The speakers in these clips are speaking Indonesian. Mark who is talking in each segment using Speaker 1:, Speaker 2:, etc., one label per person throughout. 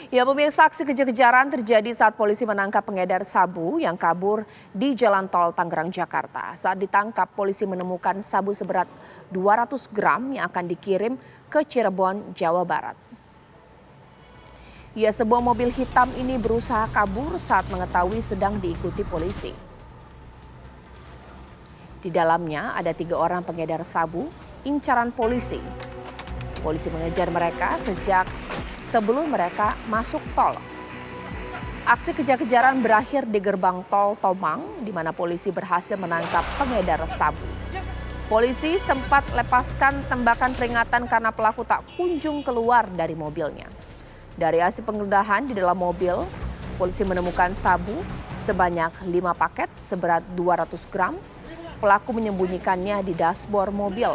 Speaker 1: Ya, pemirsa, aksi kejar-kejaran terjadi saat polisi menangkap pengedar sabu yang kabur di Jalan Tol Tangerang, Jakarta. Saat ditangkap, polisi menemukan sabu seberat 200 gram yang akan dikirim ke Cirebon, Jawa Barat. Ya, sebuah mobil hitam ini berusaha kabur saat mengetahui sedang diikuti polisi. Di dalamnya ada 3 orang pengedar sabu, incaran polisi. Polisi mengejar mereka sejak sebelum mereka masuk tol. Aksi kejar-kejaran berakhir di gerbang tol Tomang, di mana polisi berhasil menangkap pengedar sabu. Polisi sempat lepaskan tembakan peringatan karena pelaku tak kunjung keluar dari mobilnya. Dari hasil penggeledahan di dalam mobil, polisi menemukan sabu sebanyak 5 paket seberat 200 gram. Pelaku menyembunyikannya di dashboard mobil.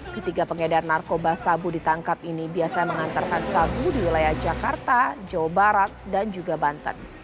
Speaker 1: Ketiga pengedar narkoba sabu ditangkap ini biasa mengantarkan sabu di wilayah Jakarta, Jawa Barat, dan juga Banten.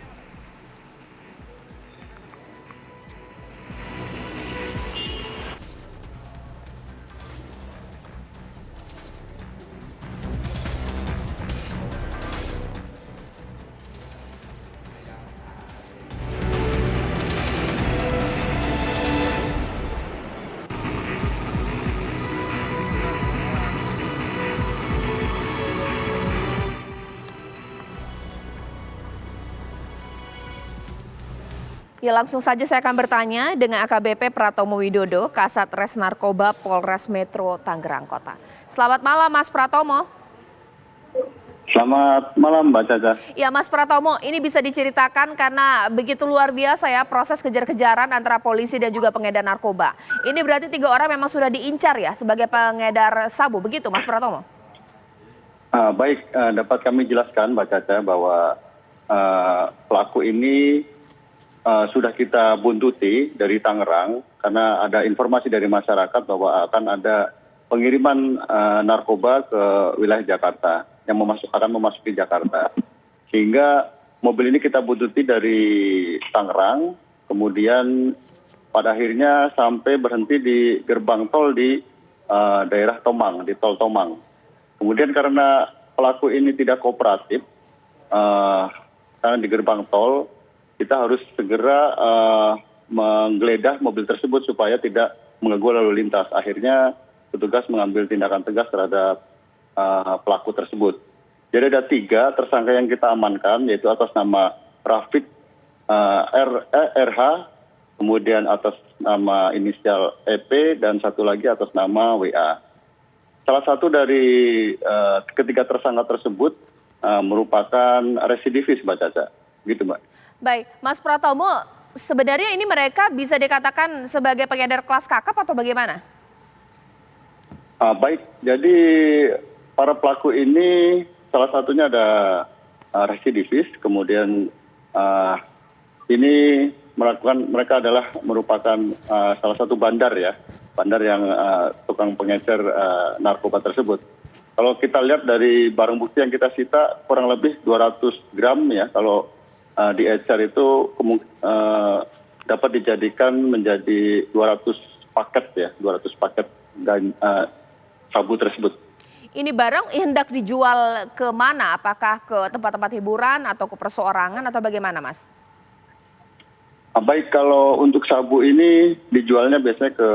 Speaker 1: Ya, langsung saja saya akan bertanya dengan AKBP Pratomo Widodo, Kasat Res Narkoba Polres Metro Tangerang Kota. Selamat malam, Mas Pratomo.
Speaker 2: Selamat malam, Mbak Caca.
Speaker 1: Ya, Mas Pratomo, ini bisa diceritakan karena begitu luar biasa ya proses kejar-kejaran antara polisi dan juga pengedar narkoba. Ini berarti 3 orang memang sudah diincar ya sebagai pengedar sabu, begitu Mas Pratomo?
Speaker 2: Baik, dapat kami jelaskan Mbak Caca bahwa pelaku ini sudah kita buntuti dari Tangerang karena ada informasi dari masyarakat bahwa akan ada pengiriman narkoba ke wilayah Jakarta yang akan memasuki Jakarta. Sehingga mobil ini kita buntuti dari Tangerang, kemudian pada akhirnya sampai berhenti di gerbang tol di daerah Tomang, di tol Tomang. Kemudian karena pelaku ini tidak kooperatif, karena di gerbang tol, kita harus segera menggeledah mobil tersebut supaya tidak mengganggu lalu lintas. Akhirnya petugas mengambil tindakan tegas terhadap pelaku tersebut. Jadi ada 3 tersangka yang kita amankan, yaitu atas nama Rafiq RH, kemudian atas nama inisial EP, dan satu lagi atas nama WA. Salah satu dari ketiga tersangka tersebut merupakan residivis, Mbak Caca. Gitu, Mbak.
Speaker 1: Baik, Mas Pratomo, sebenarnya ini mereka bisa dikatakan sebagai pengedar kelas kakap atau bagaimana?
Speaker 2: Baik, jadi para pelaku ini salah satunya ada residivis, kemudian ini mereka merupakan salah satu bandar ya, bandar yang tukang pengecer narkoba tersebut. Kalau kita lihat dari barang bukti yang kita sita kurang lebih 200 gram ya, kalau diecer itu dapat dijadikan menjadi 200 paket ya, 200 paket dan sabu tersebut.
Speaker 1: Ini barang hendak dijual ke mana? Apakah ke tempat-tempat hiburan atau ke perseorangan atau bagaimana, Mas?
Speaker 2: Baik, kalau untuk sabu ini dijualnya biasanya ke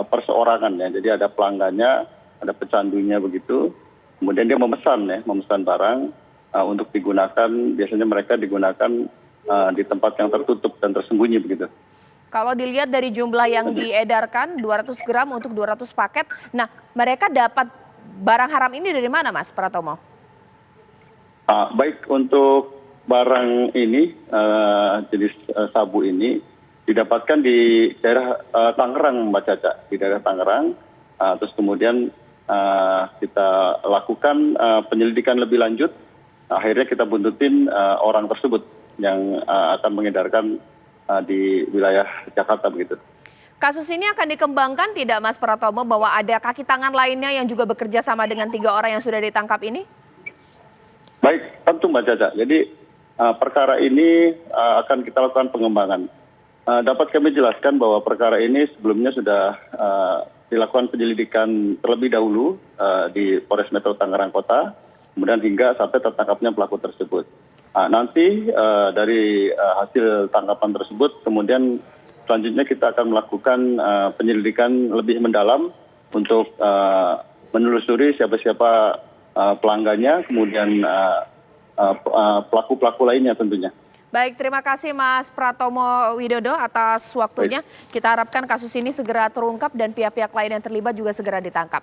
Speaker 2: perseorangan ya. Jadi ada pelanggannya, ada pecandunya begitu. Kemudian dia memesan barang untuk digunakan, biasanya mereka digunakan di tempat yang tertutup dan tersembunyi begitu.
Speaker 1: Kalau dilihat dari jumlah yang diedarkan 200 gram untuk 200 paket, nah mereka dapat barang haram ini dari mana, Mas Pratomo?
Speaker 2: Baik, untuk barang ini, jenis sabu ini didapatkan di daerah Tangerang, Mbak Caca, di daerah Tangerang. Terus kemudian kita lakukan penyelidikan lebih lanjut. Akhirnya kita buntutin orang tersebut yang akan mengedarkan di wilayah Jakarta begitu.
Speaker 1: Kasus ini akan dikembangkan tidak, Mas Pratomo, bahwa ada kaki tangan lainnya yang juga bekerja sama dengan 3 orang yang sudah ditangkap ini?
Speaker 2: Baik, tentu Mbak Caca. Jadi perkara ini akan kita lakukan pengembangan. Dapat kami jelaskan bahwa perkara ini sebelumnya sudah dilakukan penyelidikan terlebih dahulu di Polres Metro Tangerang Kota. kemudian hingga sampai tertangkapnya pelaku tersebut. Nanti dari hasil tangkapan tersebut, kemudian selanjutnya kita akan melakukan penyelidikan lebih mendalam untuk menelusuri siapa-siapa pelanggannya, kemudian pelaku-pelaku lainnya tentunya.
Speaker 1: Baik, terima kasih Mas Pratomo Widodo atas waktunya. Kita harapkan kasus ini segera terungkap dan pihak-pihak lain yang terlibat juga segera ditangkap.